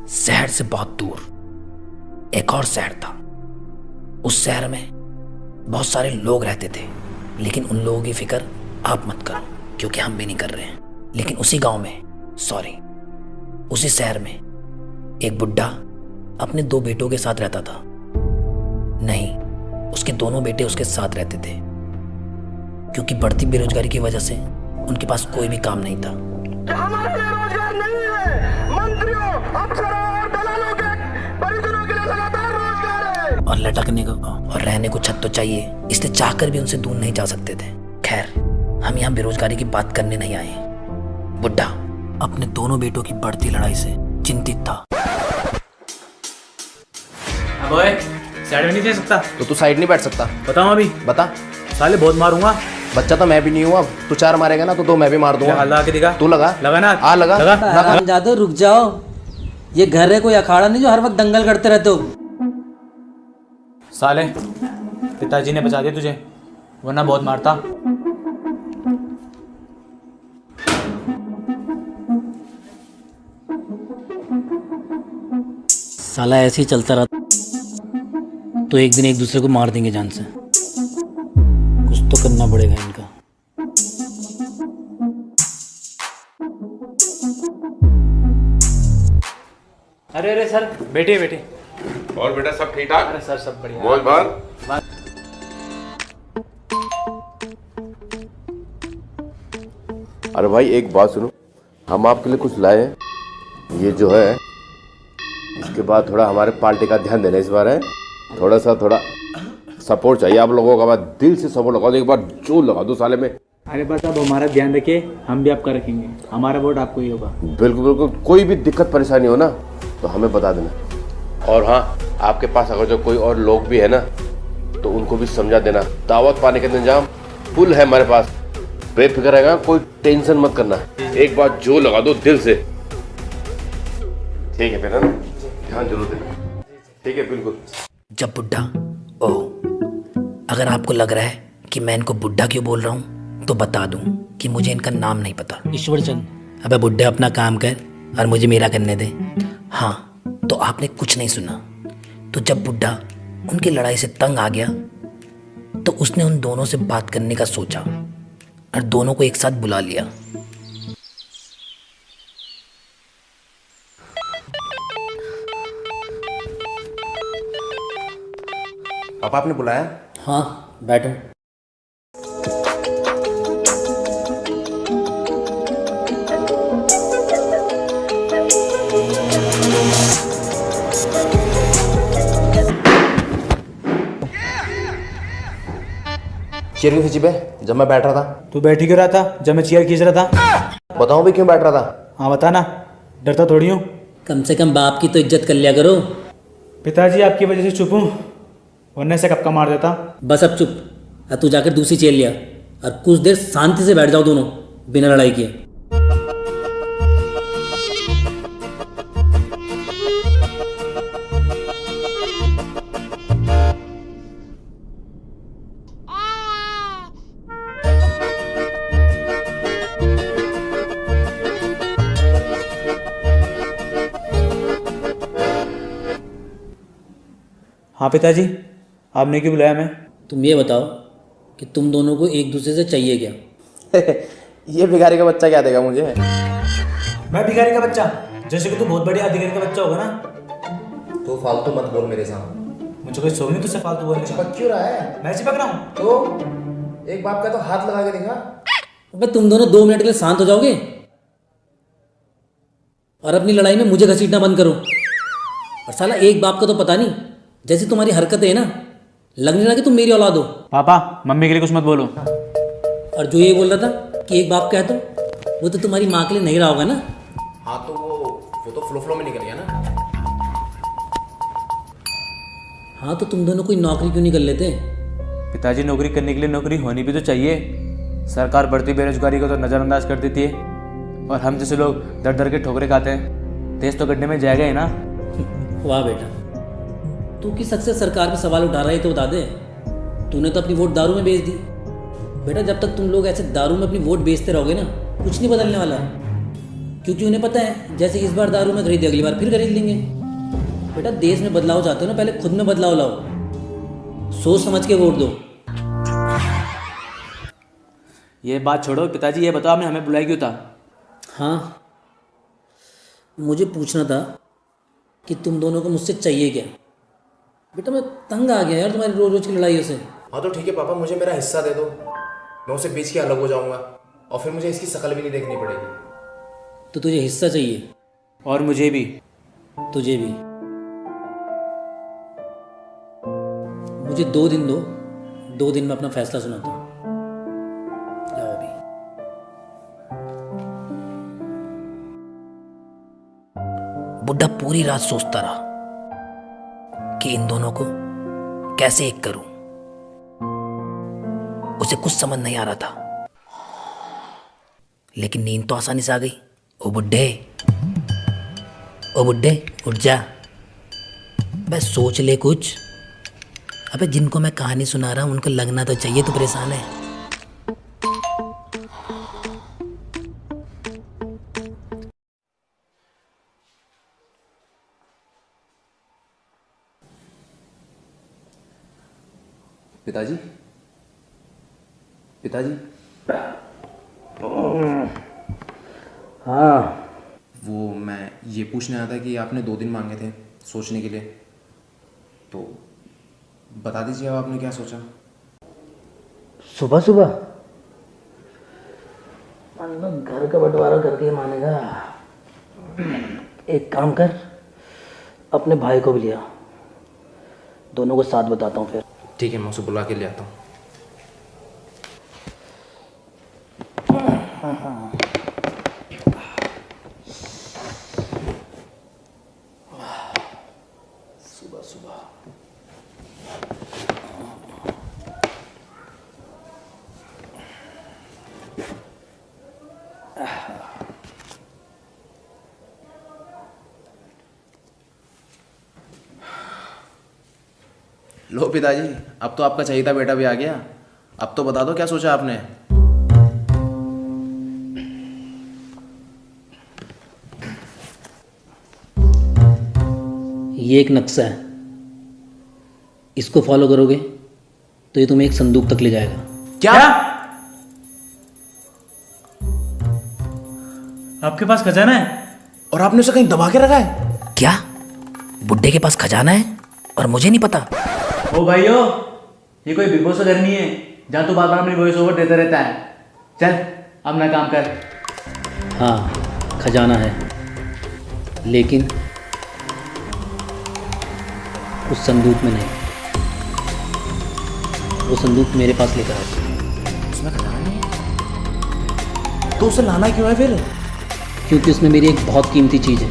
शहर से बहुत दूर एक और शहर था। उस शहर में बहुत सारे लोग रहते थे, लेकिन उन लोगों की फिक्र आप मत करो क्योंकि हम भी नहीं कर रहे हैं। लेकिन उसी गांव में, उसी शहर में एक बुड्ढा अपने 2 बेटों के साथ रहता था। नहीं, उसके दोनों बेटे उसके साथ रहते थे क्योंकि बढ़ती बेरोजगारी की वजह से उनके पास कोई भी काम नहीं था। हमारे लिए रोजगार नहीं है, मंत्रियों, अफसरों और दलालों के परिजनों के लिए लगातार रोजगार है। और लटकने को और रहने को छत तो चाहिए, इसलिए चाहकर भी उनसे दूर नहीं जा सकते थे। खैर, हम यहाँ बेरोजगारी की बात करने नहीं आए। बुड्ढा अपने दोनों बेटों की बढ़ती लड़ाई से चिंतित था। अबे साइड में नहीं दे सकता तो तू साइड नहीं बैठ सकता। बताऊं अभी बता। साले बहुत मारूंगा। बच्चा तो मैं भी नहीं हूँ। अब तू 4 मारेगा ना तो 2 मैं भी मार दूंगा। लगा के दिखा। तू लगा ना आ लगा लगा। जादू रुक जाओ, ये घर है कोई अखाड़ा नहीं जो हर वक्त दंगल करते रहते हो। साले पिताजी ने बचा दिया तुझे, वरना बहुत मारता। साला ऐसे ही चलता रहा तो एक दिन एक दूसरे को मार देंगे जान से। कुछ तो करना पड़ेगा इनका। अरे अरे सर, बैठिए बैठिए। और बेटा सब ठीक ठाक? अरे सर सब बढ़िया। मौज भार? अरे भाई एक बात सुनो, हम आपके लिए कुछ लाए हैं। ये जो है इसके बाद थोड़ा हमारे पार्टी का ध्यान देना इस बार है। थोड़ा सपोर्ट चाहिए आप लोगों का। दिल से सपोर्ट लगा दो, एक बार जोर लगा दो साले में। अरे बस अब हमारा ध्यान रखिए, हम भी आपका रखेंगे। हमारा वोट आपको ही होगा। बिल्कुल बिल्कुल, कोई भी दिक्कत परेशानी हो ना तो हमें बता देना। और हाँ, आपके पास अगर जो कोई और लोग भी है ना तो उनको भी समझा देना। दावत पाने का इंतजाम फुल है हमारे पास, बेफिक्र रहेगा, कोई टेंशन मत करना। एक बार जोर लगा दो दिल से। ठीक है बेटा, ध्यान जरूर देना। ठीक है बिल्कुल। जब बुड्ढा, ओह, अगर आपको लग रहा है कि मैं इनको बुड्ढा क्यों बोल रहा हूँ तो बता दूं कि मुझे इनका नाम नहीं पता। ईश्वर चंद। अबे बुड्ढे, अपना काम कर और मुझे मेरा करने दे। हाँ, तो आपने कुछ नहीं सुना। तो जब बुड्ढा उनकी लड़ाई से तंग आ गया तो उसने उन दोनों से बात करने का सोचा और दोनों को एक साथ बुला लिया। पापा आपने बुलाया? हाँ बैठो। चेयर क्यों खींची बे जब मैं बैठ रहा था? तू बैठ ही क्यों रहा था जब मैं चेयर खींच रहा था? बताऊं भी क्यों बैठ रहा था? हाँ बता ना, डरता थोड़ी हूँ। कम से कम बाप की तो इज्जत कर लिया करो। पिताजी आपकी वजह से चुप हूँ, वरना से कब का मार देता। बस अब चुप। अब तू जाकर दूसरी चेयर लिया और कुछ देर शांति से बैठ जाओ दोनों, बिना लड़ाई किए। हाँ पिताजी, आपने क्यों बुलाया मैं? तुम ये बताओ कि तुम दोनों को एक दूसरे से चाहिए क्या? ये भिखारी का बच्चा क्या देगा मुझे? मैं भिखारी का बच्चा? जैसे कि तू बहुत बढ़िया अधिकारी का बच्चा होगा ना। तू फालतू मत बोल मेरे सामने। मुझे कोई शौक नहीं तुझसे फालतू बोलने का। चिपक क्यों रहा है? मैं चिपक रहा हूँ तो एक बाप का तो हाथ लगा के दिखा। अबे तुम दोनों 2 मिनट के लिए शांत हो जाओगे और अपनी लड़ाई में मुझे घसीटना बंद करो। और साला एक बाप का तो पता नहीं, जैसी तुम्हारी हरकतें है ना, लग नहीं रहा कि तुम मेरी औलाद हो। पापा मम्मी के लिए कुछ मत बोलो। और जो ये बोल रहा था कि एक बाप का है तो वो तो तुम्हारी माँ के लिए नहीं रहा होगा ना। हाँ तो वो तो फ्लो में निकल गया ना। हाँ तो तुम दोनों कोई नौकरी क्यों नहीं कर लेते? पिताजी, नौकरी करने के लिए नौकरी होनी भी तो चाहिए। सरकार बढ़ती बेरोजगारी को तो नज़रअंदाज कर देती है और हम जैसे लोग दर दर के ठोकरे खाते हैं। देश तो गड्ढे में जाएगा ही ना। वाह बेटा, तू किस हद से सरकार पे सवाल उठा रहा है तो बता दे। तूने तो अपनी वोट दारू में बेच दी। बेटा जब तक तुम लोग ऐसे दारू में अपनी वोट बेचते रहोगे ना, कुछ नहीं बदलने वाला। क्योंकि उन्हें पता है जैसे इस बार दारू में खरीदे अगली बार फिर खरीद लेंगे। बेटा देश में बदलाव चाहते हो ना, पहले खुद में बदलाव लाओ, सोच समझ के वोट दो। ये बात छोड़ो पिताजी, ये बताओ आपने हमें बुलाया क्यों था? हाँ, मुझे पूछना था कि तुम दोनों को मुझसे चाहिए क्या। बेटा मैं तंग आ गया यार तुम्हारी रोज रोज की लड़ाइयों से। हाँ तो ठीक है पापा, मुझे मेरा हिस्सा दे दो, मैं उसे बेच के अलग हो जाऊंगा और फिर मुझे इसकी शक्ल भी नहीं देखनी पड़ेगी। तो तुझे हिस्सा चाहिए? और मुझे भी। तुझे भी। मुझे 2 दिन दो, 2 दिन में अपना फैसला सुनाता हूँ। जाओ अभी। बुड्ढा पूरी रात सोचता रहा कि इन दोनों को कैसे एक करूं। उसे कुछ समझ नहीं आ रहा था, लेकिन नींद तो आसानी से आ गई। ओ बुड्ढे, ओ बुड्ढे उठ जा, बस सोच ले कुछ। अबे जिनको मैं कहानी सुना रहा हूं उनको लगना तो चाहिए तू परेशान है। पिताजी, पिताजी। हाँ, वो मैं ये पूछने आया था कि आपने 2 दिन मांगे थे सोचने के लिए, तो बता दीजिए अब आपने क्या सोचा। सुबह सुबह मतलब घर का बंटवारा करके मानेगा। एक काम कर, अपने भाई को भी लिया, दोनों को साथ बताता हूँ फिर। ठीक है, मैं उसे बुला के ले आता हूँ। सुबह सुबह लो पिताजी, अब तो आपका चहेता बेटा भी आ गया। अब तो बता दो क्या सोचा आपने। ये एक नक्शा है, इसको फॉलो करोगे तो ये तुम्हें एक संदूक तक ले जाएगा। क्या? आपके पास खजाना है? और आपने उसे कहीं दबा के रखा है? क्या बुड्ढे के पास खजाना है और मुझे नहीं पता? ओ भाइयों, ये कोई बिग बॉस का घर नहीं है जहाँ तू बार बार अपनी वॉइस ओवर देता रहता है। चल अपना काम कर। हाँ खजाना है, लेकिन उस संदूक में नहीं। वो संदूक मेरे पास लेकर आओ। उसमें खजाना नहीं है तो उसे लाना क्यों है फिर? क्योंकि उसमें मेरी एक बहुत कीमती चीज़ है,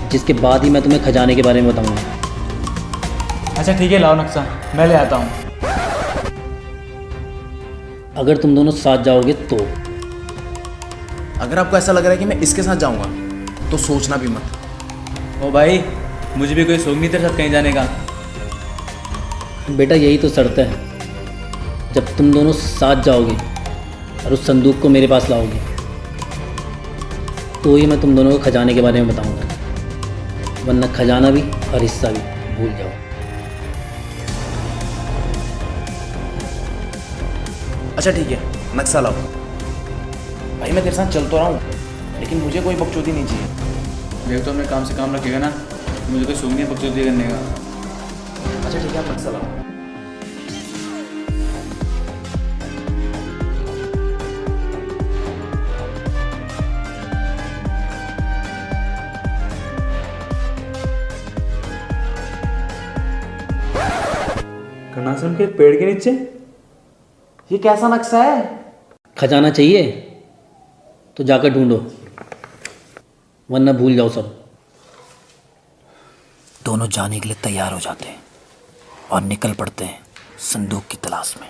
जिसके बाद ही मैं तुम्हें खजाने के बारे में बताऊंगा। अच्छा ठीक है, लाओ नक्शा, मैं ले आता हूँ। अगर तुम दोनों साथ जाओगे तो। अगर आपको ऐसा लग रहा है कि मैं इसके साथ जाऊंगा तो सोचना भी मत। ओ भाई, मुझे भी कोई शौक नहीं तेरे साथ कहीं जाने का। बेटा यही तो शर्त है, जब तुम दोनों साथ जाओगे और उस संदूक को मेरे पास लाओगे तो ही मैं तुम दोनों को खजाने के बारे में बताऊंगा, वरना खजाना भी और हिस्सा भी भूल जाओ। अच्छा ठीक है, नक्शा लाओ। भाई मैं तेरे साथ चल तो रहा हूँ, लेकिन मुझे कोई बकचोदी नहीं चाहिए। देख तो अपने काम से काम रखेगा ना, मुझे कोई शौक नहीं है बकचोदी करने का। अच्छा ठीक है, आप नक्शा लाओ। घनाश्रम के पेड़ के नीचे ये कैसा नक्शा है? खजाना चाहिए तो जाकर ढूंढो, वरना भूल जाओ सब। दोनों जाने के लिए तैयार हो जाते हैं और निकल पड़ते हैं संदूक की तलाश में।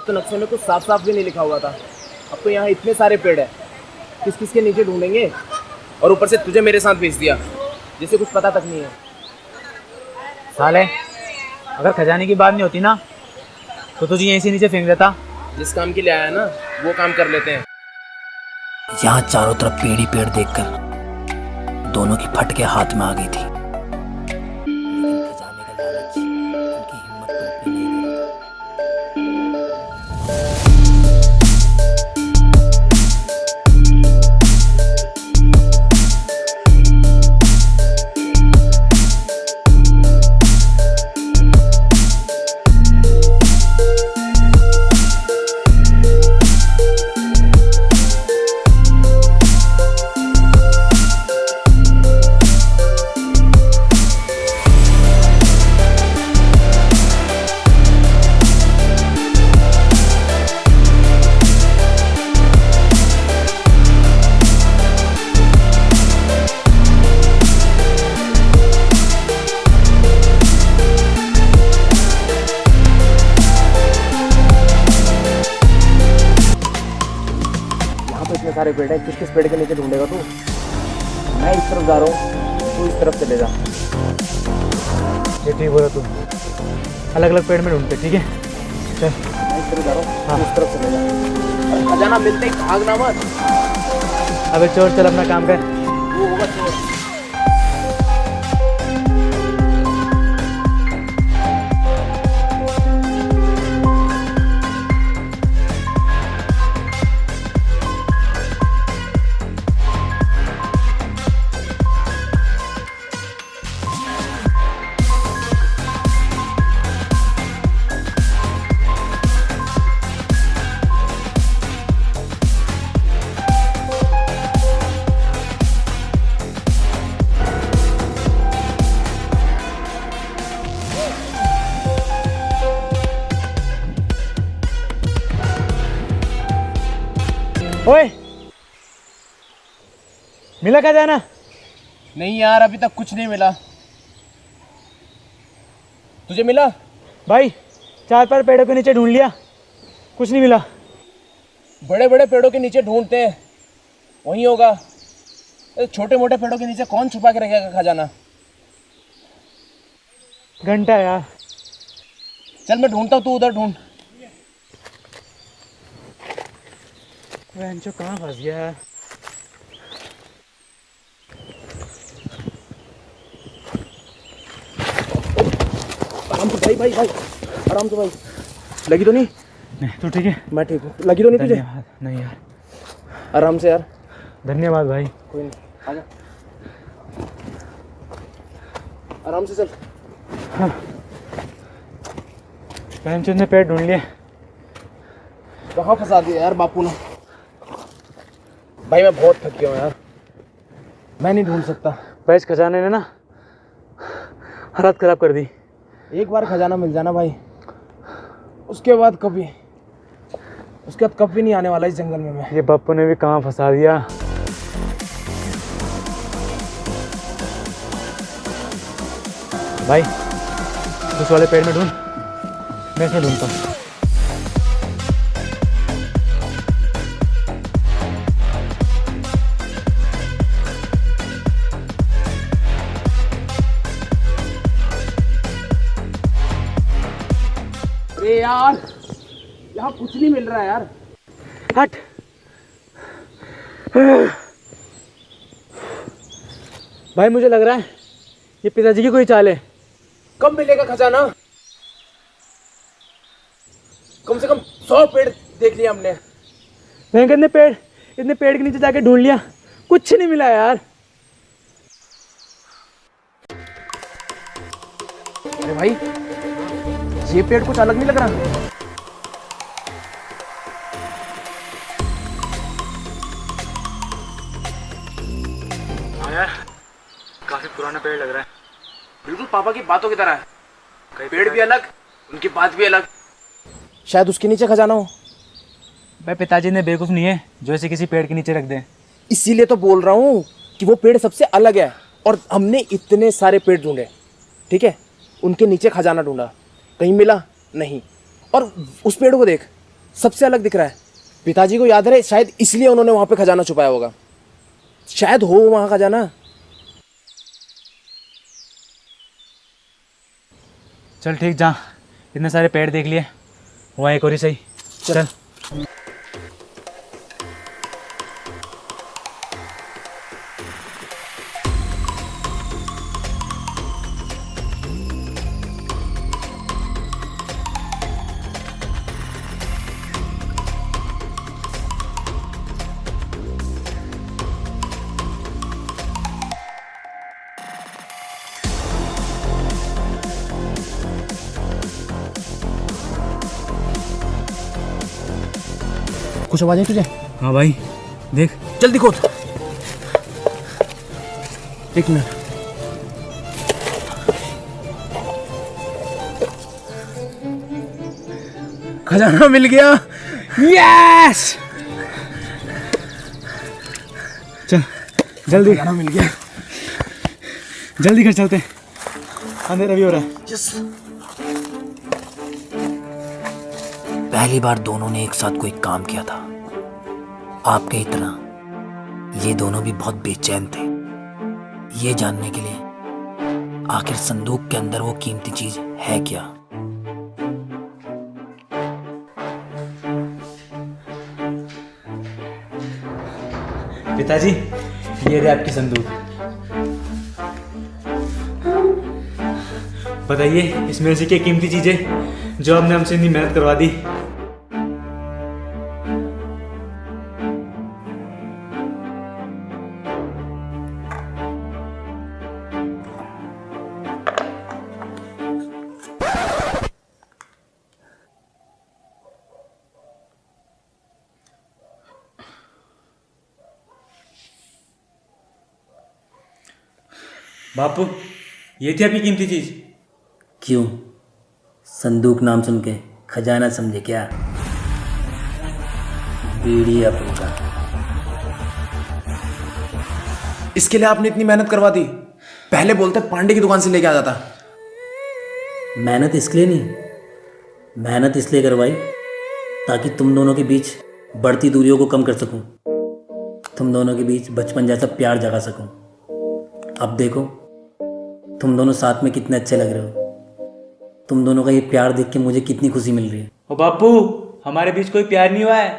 तो नक्शे में कुछ साफ साफ भी नहीं लिखा हुआ था। अब तो यहाँ इतने सारे पेड़ है, किस किस के नीचे ढूंढेंगे? और ऊपर से तुझे मेरे साथ भेज दिया जिसे कुछ पता तक नहीं है। साले, अगर खजाने की बात नहीं होती ना तो तुझे यहीं से नीचे फेंक देता। जिस काम के लिए आया ना वो काम कर लेते हैं। यहाँ चारों तरफ पेड़ ही पेड़ देखकर दोनों की फटके हाथ में आ गई थी, लेकिन खजाने का लालच उनकी हिम्मत टूटने नहीं दे रहा था। इतने सारे पेड़ हैं, किस किस पेड़ के नीचे ढूंढेगा तू? मैं इस तरफ जा रहा हूँ, तू इस तरफ चले जा। ये ठीक बोला तू, अलग अलग पेड़ में ढूंढते, ठीक है? चल, मैं इस तरफ जा रहा हूँ, तू इस तरफ चले जा। और खजाना मिलते ही भागना मत। अबे चोर, चल अपना काम कर। वो होगा चोर। ओए, मिला खजाना? नहीं यार, अभी तक कुछ नहीं मिला। तुझे मिला? भाई, 4-5 पेड़ों के नीचे ढूंढ लिया, कुछ नहीं मिला। बड़े बड़े पेड़ों के नीचे ढूंढते हैं, वहीं होगा। छोटे मोटे पेड़ों के नीचे कौन छुपा के रखेगा खजाना? घंटा यार। चल मैं ढूंढता हूँ, तू उधर ढूंढ। जो कहाँ फंस गया है? आराम से भाई, आराम से भाई। लगी तो नहीं? नहीं, तू ठीक है? मैं ठीक हूँ। लगी तो नहीं तुझे? नहीं यार। आराम से यार। धन्यवाद भाई। कोई नहीं, आजा। आराम से चल। हाँ, प्रेमचंद ने पेड़ ढूंढ लिए। कहाँ फंसा दिया यार बापू ने? भाई मैं बहुत थक गया हूँ यार, मैं नहीं ढूंढ सकता। भाई, इस खजाने ने ना हालत खराब कर दी। एक बार खजाना मिल जाना भाई, उसके बाद कभी नहीं आने वाला इस जंगल में मैं। ये बापू ने भी कहाँ फंसा दिया। भाई, उस वाले पेड़ में ढूंढ, मैं इसमें ढूंढता हूँ। अरे यार, यहाँ कुछ नहीं मिल रहा है यार। हट। भाई, मुझे लग रहा है ये पिताजी की कोई चाल है। कब मिलेगा खजाना? कम से कम 100 पेड़ देख लिया हमने। भयंकर ने इतने पेड़ के नीचे जाके ढूंढ लिया, कुछ नहीं मिला यार। अरे भाई, ये पेड़ कुछ अलग नहीं लग रहा? हाँ यार, काफी पुराना पेड़ लग रहा है। बिल्कुल पापा की बातों की तरह है। पेड़ भी अलग, उनकी बात भी अलग। शायद उसके नीचे खजाना हो। भाई, पिताजी ने बेवकूफ़ नहीं है जो ऐसे किसी पेड़ के नीचे रख दे। इसीलिए तो बोल रहा हूँ कि वो पेड़ सबसे अलग है, और हमने इतने सारे पेड़ ढूंढे, ठीक है? उनके नीचे खजाना ढूंढा, कहीं मिला नहीं। और उस पेड़ को देख, सबसे अलग दिख रहा है। पिताजी को याद रहे, शायद इसलिए उन्होंने वहां पे खजाना छुपाया होगा। शायद हो वहां खजाना। चल ठीक, जा, इतने सारे पेड़ देख लिए, वहाँ एक और ही सही। चल। कुछ आवाज आई तुझे? हाँ भाई, देख। जल्दी खोद। एक मिनट। खजाना मिल गया। यस! चल जल्दी, खजाना मिल गया। जल्दी घर चलते, अंधेरा भी हो रहा है। यस। पहली बार दोनों ने एक साथ कोई काम किया था। आपके ही तरह ये दोनों भी बहुत बेचैन थे, ये जानने के लिए आखिर संदूक के अंदर वो कीमती चीज है क्या। पिताजी, ये रही आपकी संदूक। बताइए, इसमें से क्या कीमती चीज है जो आपने हमसे इतनी मेहनत करवा दी। बापू, ये थी आपकी कीमती चीज। क्यों? संदूक नाम सुन के खजाना समझे क्या? बीड़ी अपू का। इसके लिए आपने इतनी मेहनत करवा दी। पहले बोलते पांडे की दुकान से लेके आ जाता। मेहनत इसके लिए नहीं, मेहनत इसलिए करवाई ताकि तुम दोनों के बीच बढ़ती दूरियों को कम कर सकूं, तुम दोनों के बीच बचपन जैसा प्यार जगा सकूं। अब देखो तुम दोनों साथ में कितने अच्छे लग रहे हो। तुम दोनों का ये प्यार देख के मुझे कितनी खुशी मिल रही है। ओ बापू, हमारे बीच कोई प्यार नहीं हुआ है,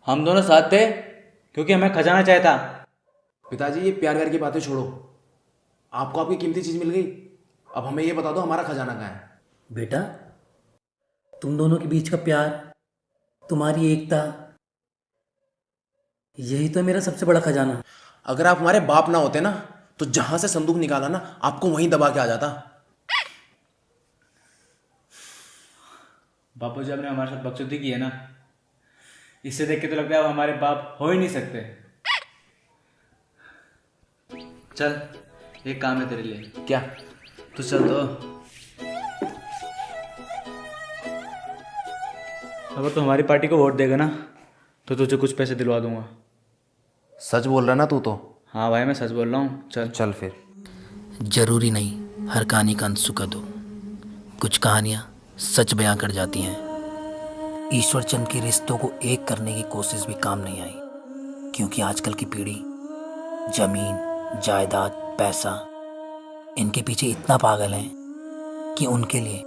हम दोनों साथ थे क्योंकि हमें खजाना चाहिए था। पिताजी, ये प्यार व्यार की बातें छोड़ो। आपको आपकी कीमती चीज मिल गई, अब हमें ये बता दो हमारा खजाना कहाँ है। बेटा, तुम दोनों के बीच का प्यार, तुम्हारी एकता, यही तो है मेरा सबसे बड़ा खजाना। अगर आप हमारे बाप ना होते ना, तो जहां से संदूक निकाला ना, आपको वहीं दबा के आ जाता। बापू जी, आपने हमारे साथ बकचोदी की है ना, इससे देख के तो लगता है अब हमारे बाप हो ही नहीं सकते। चल, एक काम है तेरे लिए। क्या? तू चल तो। अगर तू हमारी पार्टी को वोट देगा ना, तो तुझे कुछ पैसे दिलवा दूंगा। सच बोल रहा ना तू तो? हाँ भाई, मैं सच बोल रहा हूँ। चल चल फिर। जरूरी नहीं हर कहानी का अंत सुखद हो, कुछ कहानियाँ सच बयां कर जाती हैं। ईश्वर चंद के रिश्तों को एक करने की कोशिश भी काम नहीं आई, क्योंकि आजकल की पीढ़ी जमीन, जायदाद, पैसा, इनके पीछे इतना पागल है कि उनके लिए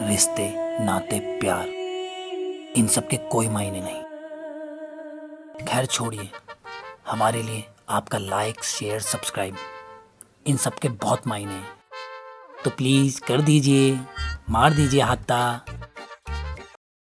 रिश्ते, नाते, प्यार, इन सब के कोई मायने नहीं। खैर छोड़िए, हमारे लिए आपका लाइक, शेयर, सब्सक्राइब, इन सब के बहुत मायने हैं। तो प्लीज़ कर दीजिए, मार दीजिए हाथा।